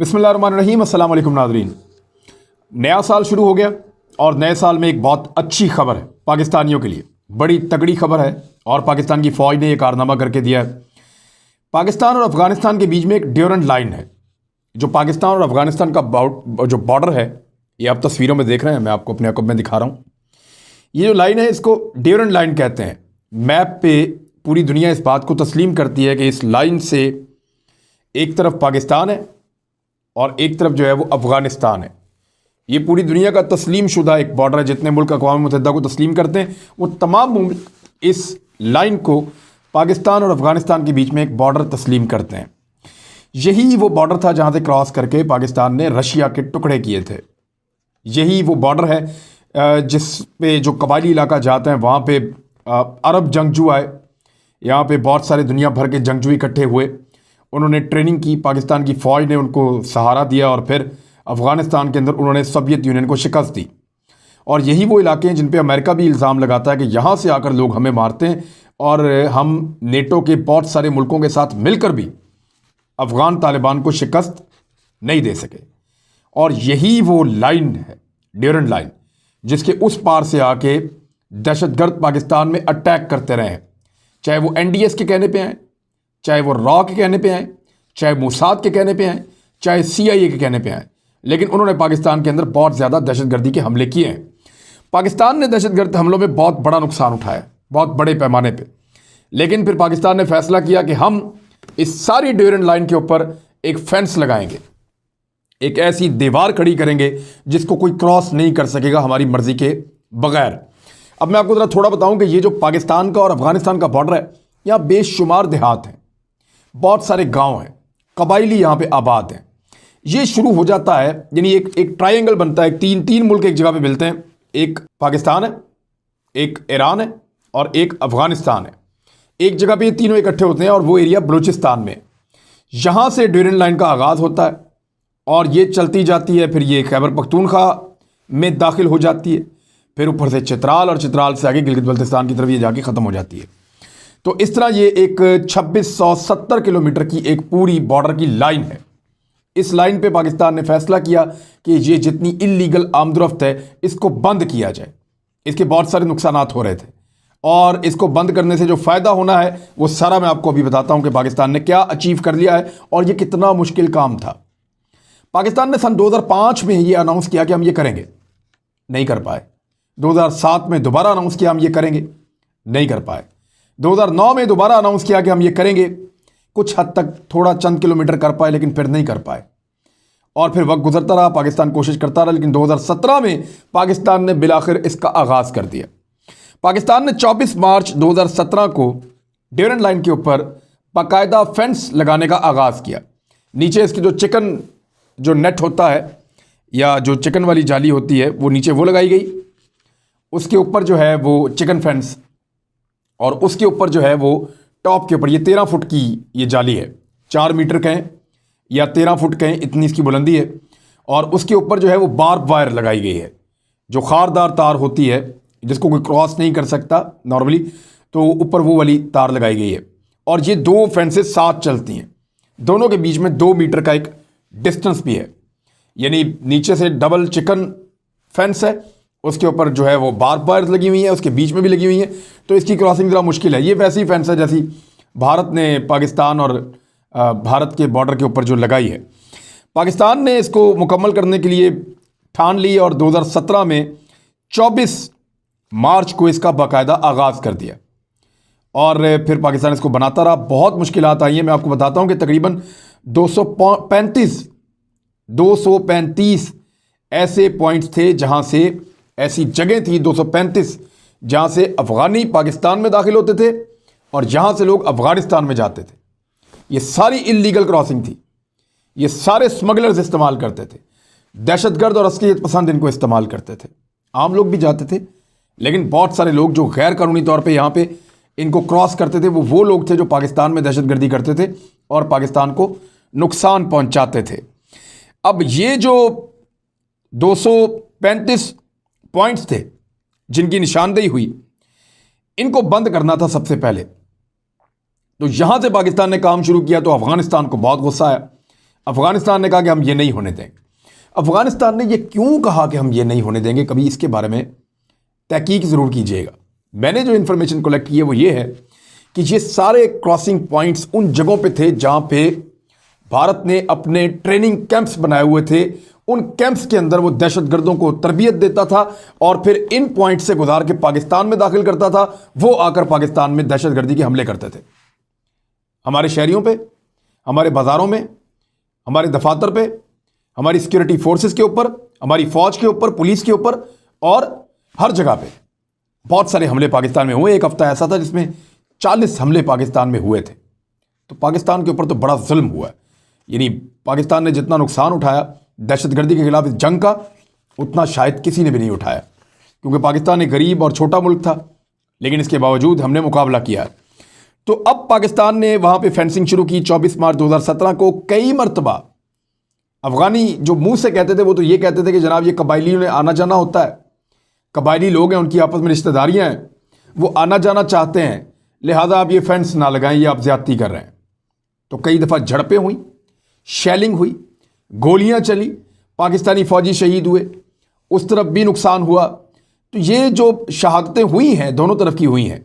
बिस्मिल्लाहिर्रहमानिर्रहीम। अस्सलाम वालेकुम नाज़रीन। नया साल शुरू हो गया और नए साल में एक बहुत अच्छी खबर है पाकिस्तानियों के लिए, बड़ी तगड़ी खबर है और पाकिस्तान की फ़ौज ने यह कारनामा करके दिया है। पाकिस्तान और अफ़गानिस्तान के बीच में एक ड्यूरेंट लाइन है। जो पाकिस्तान और अफ़गानिस्तान का जो बॉर्डर है, ये आप तस्वीरों में देख रहे हैं, मैं आपको अपने आंखों में दिखा रहा हूँ। ये जो लाइन है इसको ड्यूरेंट लाइन कहते हैं। मैप पे पूरी दुनिया इस बात को तस्लीम करती है कि इस लाइन से एक तरफ पाकिस्तान है और एक तरफ जो है वो अफ़गानिस्तान है। ये पूरी दुनिया का तस्लीम शुदा एक बॉर्डर है। जितने मुल्क अक़वाम मुत्तहिदा को तस्लीम करते हैं वो तमाम मुल्क इस लाइन को पाकिस्तान और अफ़गानिस्तान के बीच में एक बॉर्डर तस्लीम करते हैं। यही वो बॉर्डर था जहाँ से क्रॉस करके पाकिस्तान ने रशिया के टुकड़े किए थे। यही वो बॉर्डर है जिस पे जो कबायली इलाका जाते हैं वहाँ पे अरब जंगजू आए। यहाँ पे बहुत सारे दुनिया भर के जंगजू इकट्ठे हुए, उन्होंने ट्रेनिंग की, पाकिस्तान की फ़ौज ने उनको सहारा दिया और फिर अफ़गानिस्तान के अंदर उन्होंने सोवियत यूनियन को शिकस्त दी। और यही वो इलाके हैं जिन पे अमेरिका भी इल्ज़ाम लगाता है कि यहाँ से आकर लोग हमें मारते हैं और हम नेटो के बहुत सारे मुल्कों के साथ मिलकर भी अफ़गान तालिबान को शिकस्त नहीं दे सके। और यही वो लाइन है, ड्यूरेंट लाइन, जिसके उस पार से आके दहशतगर्द पाकिस्तान में अटैक करते रहे हैं। चाहे वो NDS के कहने पे आए, चाहे वो रॉ के कहने पे आए, चाहे मोसाद के कहने पे आए, चाहे CIA के कहने पे आए, लेकिन उन्होंने पाकिस्तान के अंदर बहुत ज़्यादा दहशतगर्दी के हमले किए हैं। पाकिस्तान ने दहशतगर्द हमलों में बहुत बड़ा नुकसान उठाया, बहुत बड़े पैमाने पे। लेकिन फिर पाकिस्तान ने फैसला किया कि हम इस सारी ड्यूरेंट लाइन के ऊपर एक फेंस लगाएंगे, एक ऐसी दीवार खड़ी करेंगे जिसको कोई क्रॉस नहीं कर सकेगा हमारी मर्जी के बगैर। अब मैं आपको ज़रा थोड़ा बताऊं कि ये जो पाकिस्तान का और अफ़गानिस्तान का बॉर्डर है, यहाँ बेशुमार देहात हैं, बहुत सारे गांव हैं, कबायली यहाँ पे आबाद हैं। ये शुरू हो जाता है, यानी एक ट्रायंगल बनता है, तीन मुल्क एक जगह पे मिलते हैं। एक पाकिस्तान है, एक ईरान है और एक अफ़गानिस्तान है। एक जगह पे ये तीनों इकट्ठे होते हैं और वो एरिया बलूचिस्तान में। यहाँ से ड्यूरेंट लाइन का आगाज़ होता है और ये चलती जाती है, फिर ये खैबर पख्तूनख्वा में दाखिल हो जाती है, फिर ऊपर से चित्राल और चित्राल से आगे गिलगित बल्तिस्तान की तरफ ये जाके ख़त्म हो जाती है। तो इस तरह ये एक 2670 किलोमीटर की एक पूरी बॉर्डर की लाइन है। इस लाइन पे पाकिस्तान ने फैसला किया कि ये जितनी इल्लीगल आमदरफ्त है इसको बंद किया जाए। इसके बहुत सारे नुकसानात हो रहे थे और इसको बंद करने से जो फ़ायदा होना है वो सारा मैं आपको अभी बताता हूँ कि पाकिस्तान ने क्या अचीव कर लिया है और ये कितना मुश्किल काम था। पाकिस्तान ने सन 2005 में ये अनाउंस किया कि हम ये करेंगे, नहीं कर पाए। 2007 में दोबारा अनाउंस किया हम ये करेंगे, नहीं कर पाए। 2009 में दोबारा अनाउंस किया कि हम ये करेंगे, कुछ हद तक थोड़ा चंद किलोमीटर कर पाए लेकिन फिर नहीं कर पाए। और फिर वक्त गुजरता रहा, पाकिस्तान कोशिश करता रहा, लेकिन 2017 में पाकिस्तान ने बिलाखिर इसका आगाज़ कर दिया। पाकिस्तान ने 24 मार्च 2017 को ड्यूरेंट लाइन के ऊपर बाकायदा फेंस लगाने का आगाज़ किया। नीचे इसकी जो चिकन जो नेट होता है या जो चिकन वाली जाली होती है वो नीचे वो लगाई गई, उसके ऊपर जो है वो चिकन फेंस, और उसके ऊपर जो है वो टॉप के ऊपर ये 13 फुट की ये जाली है, 4 मीटर कहें या 13 फुट कहें, इतनी इसकी बुलंदी है। और उसके ऊपर जो है वो बार्ब वायर लगाई गई है, जो खारदार तार होती है जिसको कोई क्रॉस नहीं कर सकता नॉर्मली, तो ऊपर वो वाली तार लगाई गई है। और ये दो फेंसेस साथ चलती हैं, दोनों के बीच में 2 मीटर का एक डिस्टेंस भी है, यानी नीचे से डबल चिकन फेंस है, उसके ऊपर जो है वो बार्ब वायर लगी हुई है, उसके बीच में भी लगी हुई है, तो इसकी क्रॉसिंग ज़रा मुश्किल है। ये वैसी फेंस है जैसी भारत ने पाकिस्तान और भारत के बॉर्डर के ऊपर जो लगाई है। पाकिस्तान ने इसको मुकम्मल करने के लिए ठान ली और 2017 में 24 मार्च को इसका बाकायदा आगाज़ कर दिया और फिर पाकिस्तान इसको बनाता रहा। बहुत मुश्किलात आई हैं, मैं आपको बताता हूँ कि तकरीबन 235 ऐसे पॉइंट्स थे जहाँ से, ऐसी जगह थी 235 जहाँ से अफ़गानी पाकिस्तान में दाखिल होते थे और जहाँ से लोग अफ़गानिस्तान में जाते थे। ये सारी इल्लीगल क्रॉसिंग थी, ये सारे स्मगलर्स इस्तेमाल करते थे, दहशतगर्द और अस्करियत पसंद इनको इस्तेमाल करते थे। आम लोग भी जाते थे, लेकिन बहुत सारे लोग जो गैर कानूनी तौर पे यहाँ पे इनको क्रॉस करते थे वो लोग थे जो पाकिस्तान में दहशतगर्दी करते थे और पाकिस्तान को नुकसान पहुँचाते थे। अब ये जो 235 पॉइंट्स थे जिनकी निशानदेही हुई, इनको बंद करना था सबसे पहले। तो यहां से पाकिस्तान ने काम शुरू किया तो अफगानिस्तान को बहुत गुस्सा आया। अफगानिस्तान ने कहा कि हम ये नहीं होने देंगे। अफगानिस्तान ने ये क्यों कहा कि हम ये नहीं होने देंगे, कभी इसके बारे में तहकीक ज़रूर कीजिएगा। मैंने जो इन्फॉर्मेशन कलेक्ट की है वो ये है कि ये सारे क्रॉसिंग पॉइंट्स उन जगहों पे थे जहां पे भारत ने अपने ट्रेनिंग कैंप्स बनाए हुए थे। उन कैंप्स के अंदर वो दहशतगर्दों को तरबियत देता था और फिर इन पॉइंट से गुजार के पाकिस्तान में दाखिल करता था। वो आकर पाकिस्तान में दहशतगर्दी के हमले करते थे, हमारे शहरियों पे, हमारे बाज़ारों में, हमारे दफातर पे, हमारी सिक्योरिटी फोर्सेस के ऊपर, हमारी फौज के ऊपर, पुलिस के ऊपर, और हर जगह पे बहुत सारे हमले पाकिस्तान में हुए। एक हफ्ता ऐसा था जिसमें 40 हमले पाकिस्तान में हुए थे। तो पाकिस्तान के ऊपर तो बड़ा जुल्म हुआ है। यानी पाकिस्तान ने जितना नुकसान उठाया दहशतगर्दी के खिलाफ इस जंग का, उतना शायद किसी ने भी नहीं उठाया, क्योंकि पाकिस्तान एक गरीब और छोटा मुल्क था, लेकिन इसके बावजूद हमने मुकाबला किया। तो अब पाकिस्तान ने वहाँ पे फेंसिंग शुरू की 24 मार्च 2017 को। कई मरतबा अफगानी जो मुंह से कहते थे वो तो ये कहते थे कि जनाब ये कबायलियों ने आना जाना होता है, कबायली लोग हैं, उनकी आपस में रिश्तेदारियाँ हैं, वो आना जाना चाहते हैं, लिहाजा आप ये फेंस ना लगाएं, ये आप ज्यादती कर रहे हैं। तो कई दफ़ा झड़पें हुई, शेलिंग हुई, गोलियां चली, पाकिस्तानी फौजी शहीद हुए, उस तरफ भी नुकसान हुआ। तो ये जो शहादतें हुई हैं दोनों तरफ की हुई हैं,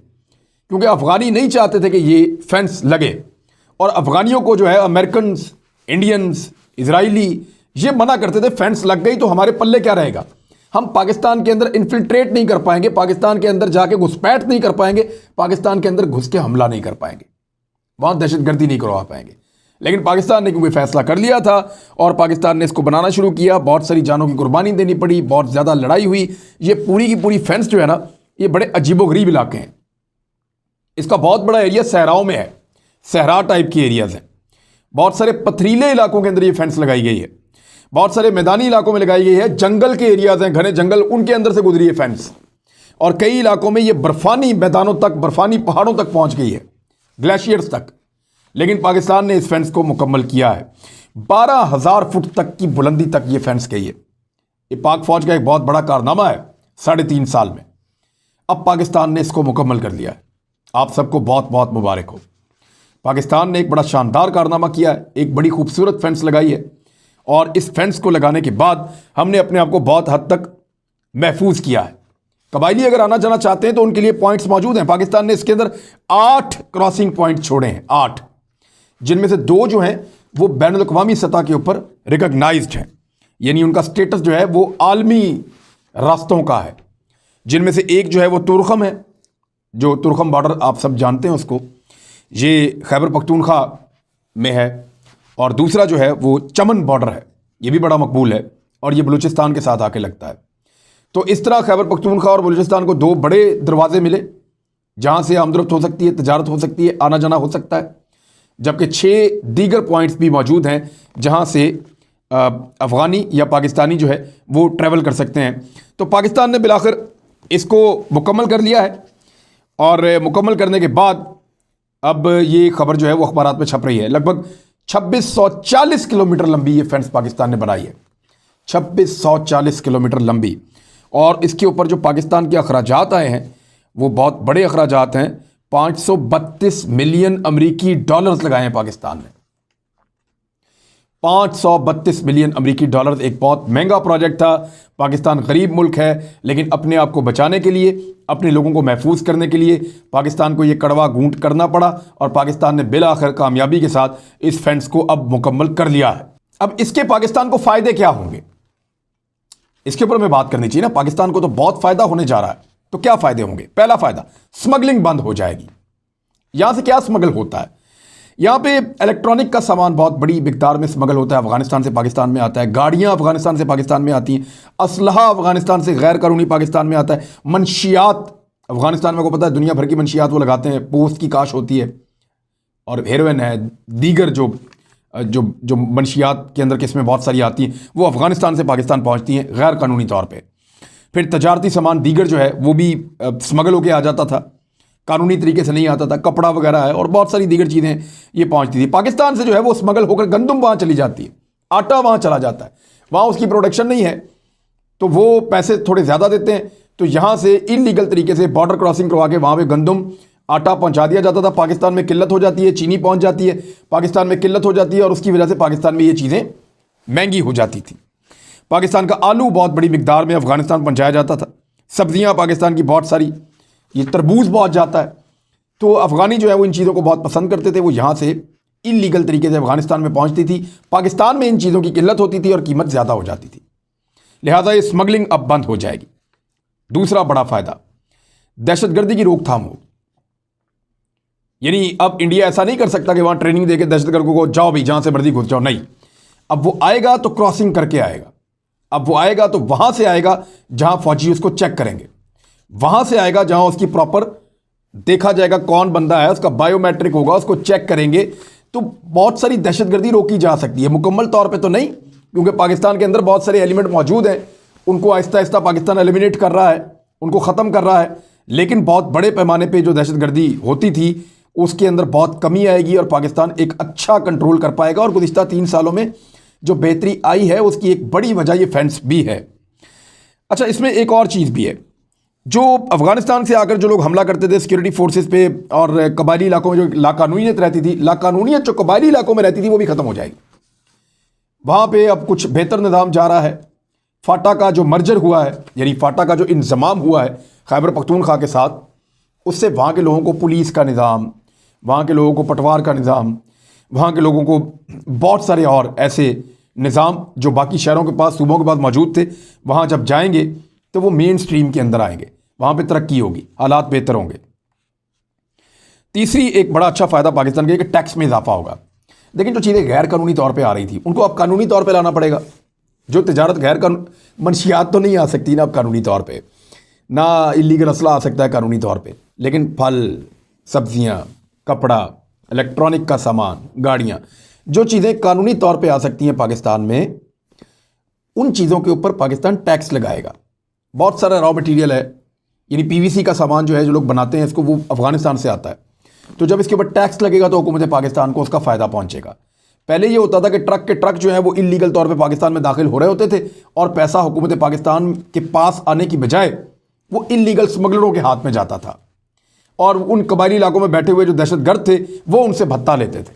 क्योंकि अफगानी नहीं चाहते थे कि ये फेंस लगे, और अफगानियों को जो है अमेरिकन, इंडियंस, इजरायली ये मना करते थे फेंस लग गई तो हमारे पल्ले क्या रहेगा, हम पाकिस्तान के अंदर इन्फिल्ट्रेट नहीं कर पाएंगे, पाकिस्तान के अंदर जाके घुसपैठ नहीं कर पाएंगे, पाकिस्तान के अंदर घुस के हमला नहीं कर पाएंगे, वहां दहशतगर्दी नहीं करवा पाएंगे। लेकिन पाकिस्तान ने क्योंकि फैसला कर लिया था और पाकिस्तान ने इसको बनाना शुरू किया, बहुत सारी जानों की कुर्बानी देनी पड़ी, बहुत ज़्यादा लड़ाई हुई। ये पूरी की पूरी फेंस जो है ना, ये बड़े अजीबोगरीब इलाके हैं। इसका बहुत बड़ा एरिया सहराओं में है, सहरा टाइप की एरियाज हैं। बहुत सारे पथरीले इलाकों के अंदर ये फेंस लगाई गई है, बहुत सारे मैदानी इलाकों में लगाई गई है, जंगल के एरियाज हैं, घने जंगल, उनके अंदर से गुजरी है फेंस। और कई इलाकों में ये बर्फानी मैदानों तक, बर्फानी पहाड़ों तक पहुंच गई है, ग्लेशियर्स तक। लेकिन पाकिस्तान ने इस फेंस को मुकम्मल किया है। 12,000 फुट तक की बुलंदी तक ये फेंस गई है। ये पाक फौज का एक बहुत बड़ा कारनामा है 3.5 साल में। अब पाकिस्तान ने इसको मुकम्मल कर लिया है। आप सबको बहुत बहुत मुबारक हो। पाकिस्तान ने एक बड़ा शानदार कारनामा किया है, एक बड़ी खूबसूरत फेंस लगाई है, और इस फेंस को लगाने के बाद हमने अपने आप को बहुत हद तक महफूज किया है। कबायली अगर आना जाना चाहते हैं तो उनके लिए पॉइंट्स मौजूद हैं। पाकिस्तान ने इसके अंदर 8 क्रॉसिंग पॉइंट छोड़े हैं, 8, जिनमें से 2 जो हैं वो बैनुल अक़वामी सतह के ऊपर रिकॉग्नाइज्ड हैं, यानी उनका स्टेटस जो है वो आलमी रास्तों का है। जिनमें से एक जो है वो तुरखम है, जो तुरखम बॉर्डर आप सब जानते हैं उसको, ये खैबर पख्तूनख्वा में है, और दूसरा जो है वो चमन बॉर्डर है, ये भी बड़ा मकबूल है, और ये बलूचिस्तान के साथ आके लगता है। तो इस तरह खैबर पख्तूनख्वा और बलूचिस्तान को 2 बड़े दरवाजे मिले जहाँ से आमदरफ्त हो सकती है, तजारत हो सकती है, आना जाना हो सकता है। जबकि 6 दीगर पॉइंट्स भी मौजूद हैं जहाँ से अफ़गानी या पाकिस्तानी जो है वो ट्रैवल कर सकते हैं। तो पाकिस्तान ने बिलाखिर इसको मुकम्मल कर लिया है, और मुकम्मल करने के बाद अब ये खबर जो है वो अखबारात में छप रही है। लगभग 2640 किलोमीटर लंबी ये फेंस पाकिस्तान ने बनाई है, 2640 किलोमीटर लंबी। और इसके ऊपर जो पाकिस्तान के अखराजात आए हैं वो बहुत बड़े अखराजात हैं। 532 मिलियन अमरीकी डॉलर्स लगाए हैं पाकिस्तान ने, 532 मिलियन अमरीकी डॉलर्स। एक बहुत महंगा प्रोजेक्ट था। पाकिस्तान गरीब मुल्क है, लेकिन अपने आप को बचाने के लिए, अपने लोगों को महफूज करने के लिए पाकिस्तान को ये कड़वा घूंट करना पड़ा, और पाकिस्तान ने बिल आखिर कामयाबी के साथ इस फेंस को अब मुकम्मल कर लिया है। अब इसके पाकिस्तान को फ़ायदे क्या होंगे, इसके ऊपर हमें बात करनी चाहिए ना। पाकिस्तान को तो बहुत फ़ायदा होने जा रहा है, तो क्या फ़ायदे होंगे? पहला फ़ायदा, स्मगलिंग बंद हो जाएगी। यहां से क्या स्मगल होता है? यहाँ पे इलेक्ट्रॉनिक का सामान बहुत बड़ी मिकदार में स्मगल होता है, अफगानिस्तान से पाकिस्तान में आता है। गाड़ियाँ अफगानिस्तान से पाकिस्तान में आती हैं, असलहा अफगानिस्तान से गैर कानूनी पाकिस्तान में आता है। मंशियात अफगानिस्तान में, को पता है दुनिया भर की मंशियात वो लगाते हैं, पोस्त की काश होती है, और हेरोइन है, दीगर जो जो जो मंशियात के अंदर किस्में बहुत सारी आती हैं, वो अफगानिस्तान से पाकिस्तान पहुँचती हैं गैर कानूनी तौर पर। फिर तजारती सामान दीगर जो है वो भी स्मगल होकर आ जाता था, कानूनी तरीके से नहीं आता था। कपड़ा वगैरह है और बहुत सारी दीगर चीज़ें ये पहुंचती थी पाकिस्तान से, जो है वो स्मगल होकर गंदम वहाँ चली जाती है, आटा वहाँ चला जाता है, वहाँ उसकी प्रोडक्शन नहीं है, तो वो पैसे थोड़े ज़्यादा देते हैं। तो यहाँ से इलीगल तरीके से बॉर्डर क्रॉसिंग करवा के वहाँ पे गंदम आटा पहुंचा दिया जाता था, पाकिस्तान में किल्लत हो जाती है, चीनी पहुंच जाती है, पाकिस्तान में किल्लत हो जाती है और उसकी वजह से पाकिस्तान में ये चीज़ें महंगी हो जाती थी। पाकिस्तान का आलू बहुत बड़ी मिकदार में अफगानिस्तान पहुंचाया जाता था, सब्जियां पाकिस्तान की बहुत सारी, ये तरबूज बहुत जाता है। तो अफगानी जो है वो इन चीज़ों को बहुत पसंद करते थे, वो यहाँ से इलीगल तरीके से अफगानिस्तान में पहुंचती थी। पाकिस्तान में इन चीज़ों की किल्लत होती थी और कीमत ज़्यादा हो जाती थी, लिहाजा ये स्मगलिंग अब बंद हो जाएगी। दूसरा बड़ा फायदा, दहशतगर्दी की रोकथाम हो। यानी अब इंडिया ऐसा नहीं कर सकता कि वहां ट्रेनिंग देके दहशतगर्दों को जाओ भाई जहां से मर्जी घुस जाओ, नहीं। अब वो आएगा तो क्रॉसिंग करके आएगा, अब वो आएगा तो वहां से आएगा जहां फौजी उसको चेक करेंगे, वहां से आएगा जहां उसकी प्रॉपर देखा जाएगा कौन बंदा है, उसका बायोमेट्रिक होगा, उसको चेक करेंगे। तो बहुत सारी दहशतगर्दी रोकी जा सकती है, मुकम्मल तौर पे तो नहीं, क्योंकि पाकिस्तान के अंदर बहुत सारे एलिमेंट मौजूद हैं, उनको आहिस्ता आहिस्ता पाकिस्तान एलिमिनेट कर रहा है, उनको ख़त्म कर रहा है। लेकिन बहुत बड़े पैमाने पे जो दहशतगर्दी होती थी उसके अंदर बहुत कमी आएगी और पाकिस्तान एक अच्छा कंट्रोल कर पाएगा। और गुज़िश्ता 3 सालों में जो बेहतरी आई है उसकी एक बड़ी वजह ये फेंस भी है। अच्छा, इसमें एक और चीज़ भी है, जो अफगानिस्तान से आकर जो लोग हमला करते थे सिक्योरिटी फोर्सेस पे और कबायली इलाकों में जो लाकानूनीयत रहती थी, लाकानूनीयत जो कबायली इलाकों में रहती थी वो भी ख़त्म हो जाएगी। वहाँ पे अब कुछ बेहतर निज़ाम जा रहा है। फाटा का जो मर्जर हुआ है, यानी फाटा का जो इंजमाम हुआ है खैबर पख्तूनख्वा के साथ, उससे वहाँ के लोगों को पुलिस का निज़ाम, वहाँ के लोगों को पटवार का निज़ाम, वहाँ के लोगों को बहुत सारे और ऐसे निज़ाम जो बाकी शहरों के पास, सूबों के पास मौजूद थे, वहाँ जब जाएंगे तो वो मेन स्ट्रीम के अंदर आएंगे, वहाँ पे तरक्की होगी, हालात बेहतर होंगे। तीसरी एक बड़ा अच्छा फ़ायदा पाकिस्तान के कि टैक्स में इजाफा होगा। लेकिन जो चीज़ें गैर कानूनी तौर पे आ रही थी उनको अब कानूनी तौर पे लाना पड़ेगा। जो तिजारत गैर कानून, मंशियात तो नहीं आ सकती ना अब कानूनी तौर पे, ना इलीगल असला आ सकता है कानूनी तौर पे, लेकिन फल, सब्जियां, कपड़ा, इलेक्ट्रॉनिक का सामान, गाड़ियां, जो चीज़ें कानूनी तौर पे आ सकती हैं पाकिस्तान में, उन चीज़ों के ऊपर पाकिस्तान टैक्स लगाएगा। बहुत सारा रॉ मटेरियल है, यानी पीवीसी का सामान जो है, जो लोग बनाते हैं इसको, वो अफगानिस्तान से आता है। तो जब इसके ऊपर टैक्स लगेगा तो हुकूमत पाकिस्तान को उसका फ़ायदा पहुंचेगा। पहले ये होता था कि ट्रक के ट्रक जो है वो इलीगल तौर पे पाकिस्तान में दाखिल हो रहे होते थे और पैसा हुकूमत पाकिस्तान के पास आने की बजाय वो इलीगल स्मगलरों के हाथ में जाता था और उन कबायली इलाकों में बैठे हुए जो दहशतगर्द थे वो उनसे भत्ता लेते थे।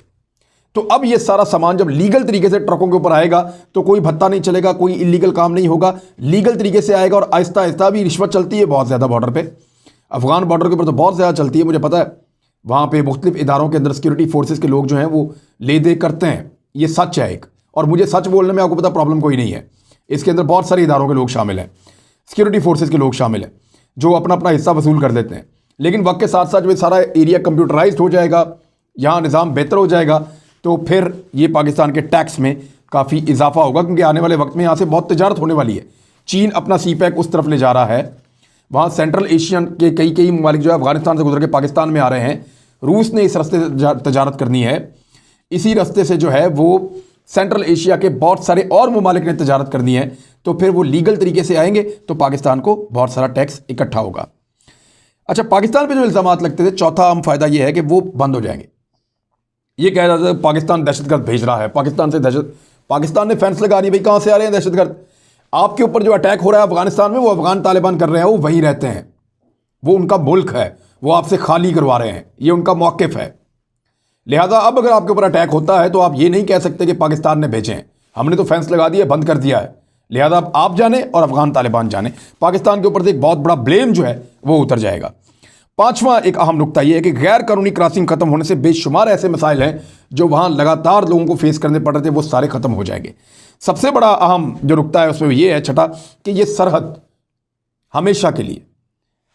तो अब ये सारा सामान जब लीगल तरीके से ट्रकों के ऊपर आएगा तो कोई भत्ता नहीं चलेगा, कोई इलीगल काम नहीं होगा, लीगल तरीके से आएगा। और आहिस्ता आहिस्ता भी रिश्वत चलती है बहुत ज़्यादा बॉर्डर पे, अफगान बॉर्डर के ऊपर तो बहुत ज़्यादा चलती है, मुझे पता है। वहाँ पे मुख्तलिफ इदारों के अंदर सिक्योरिटी फोर्सेस के लोग जो हैं वो ले दे करते हैं, ये सच है एक। और मुझे सच बोलने में आपको पता प्रॉब्लम कोई नहीं है, इसके अंदर बहुत सारे इदारों के लोग शामिल हैं, सिक्योरिटी फोर्सेस के लोग शामिल हैं जो अपना अपना हिस्सा वसूल कर देते हैं। लेकिन वक्त के साथ साथ जो सारा एरिया कंप्यूटराइज्ड हो जाएगा, यहाँ निज़ाम बेहतर हो जाएगा, तो फिर ये पाकिस्तान के टैक्स में काफ़ी इजाफा होगा, क्योंकि आने वाले वक्त में यहाँ से बहुत तजारत होने वाली है। चीन अपना CPEC उस तरफ ले जा रहा है, वहाँ सेंट्रल एशियन के कई ममालिक जो है अफगानिस्तान से गुजर के पाकिस्तान में आ रहे हैं। रूस ने इस रास्ते से तजारत करनी है, इसी रास्ते से जो है वो सेंट्रल एशिया के बहुत सारे और ममालिक ने तजारत करनी है। तो फिर वो लीगल तरीके से आएंगे तो पाकिस्तान को बहुत सारा टैक्स इकट्ठा होगा। अच्छा, पाकिस्तान पे जो इल्ज़ामात लगते थे, चौथा अहम फ़ायदा ये है कि वो बंद हो जाएंगे। ये कह रहा था पाकिस्तान दहशतगर्द भेज रहा है, पाकिस्तान ने फैंस लगा दी, भाई कहाँ से आ रहे हैं दहशतगर्द? आपके ऊपर जो अटैक हो रहा है अफगानिस्तान में, वो अफगान तालिबान कर रहे हैं, वो वहीं रहते हैं, वो उनका मुल्क है, वो आपसे खाली करवा रहे हैं, ये उनका मौक़िफ़ है। लिहाजा अब अगर आपके ऊपर अटैक होता है तो आप ये नहीं कह सकते कि पाकिस्तान ने भेजे हैं, हमने तो फैंस लगा दिया, बंद कर दिया है। लिहाजा अब आप जाने और अफगान तालिबान जाने, पाकिस्तान के ऊपर से एक बहुत बड़ा ब्लेम जो है वो उतर जाएगा। पांचवा एक अहम नुकता यह है कि गैर कानूनी क्रॉसिंग खत्म होने से बेशुमार ऐसे मसाइल हैं जो वहां लगातार लोगों को फेस करने पड़ रहे थे, वो सारे खत्म हो जाएंगे। सबसे बड़ा अहम जो नुकता है उसमें यह है, छठा, कि यह सरहद हमेशा के लिए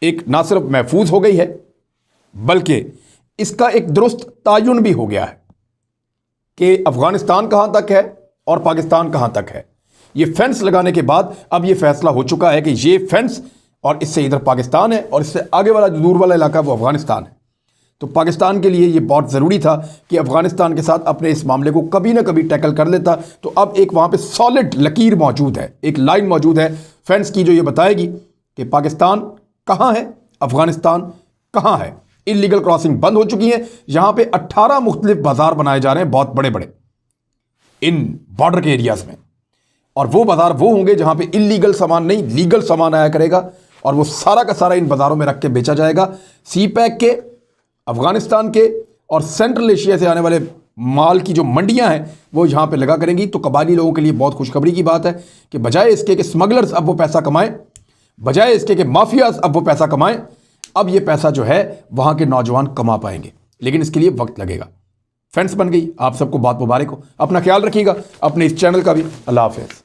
एक ना सिर्फ महफूज हो गई है बल्कि इसका एक दुरुस्त तायुन भी हो गया है कि अफगानिस्तान कहां तक है और पाकिस्तान कहां तक है। ये फेंस लगाने के बाद अब यह फैसला हो चुका है कि ये फेंस और इससे इधर पाकिस्तान है और इससे आगे वाला जो दूर वाला इलाका वो अफगानिस्तान है। तो पाकिस्तान के लिए ये बहुत ज़रूरी था कि अफगानिस्तान के साथ अपने इस मामले को कभी ना कभी टैकल कर लेता। तो अब एक वहाँ पे सॉलिड लकीर मौजूद है, एक लाइन मौजूद है फेंस की, जो ये बताएगी कि पाकिस्तान कहाँ है, अफगानिस्तान कहाँ है। इलीगल क्रॉसिंग बंद हो चुकी है। यहाँ पे 18 मुख्तलिफ बाजार बनाए जा रहे हैं, बहुत बड़े बड़े, इन बॉर्डर के एरियाज़ में। और वो बाजार वो होंगे जहाँ पे इलीगल सामान नहीं, लीगल सामान आया करेगा और वो सारा का सारा इन बाज़ारों में रख के बेचा जाएगा। CPEC के अफगानिस्तान के और सेंट्रल एशिया से आने वाले माल की जो मंडियां हैं वो यहाँ पे लगा करेंगी। तो कबायली लोगों के लिए बहुत खुशखबरी की बात है कि बजाय इसके कि स्मगलर्स अब वो पैसा कमाएं, बजाय इसके कि माफियाज अब वो पैसा कमाएं, अब ये पैसा जो है वहाँ के नौजवान कमा पाएंगे, लेकिन इसके लिए वक्त लगेगा। फ्रेंड्स बन गई, आप सबको बहुत मुबारक हो। अपना ख्याल रखिएगा, अपने इस चैनल का भी। अल्लाह हाफिज़।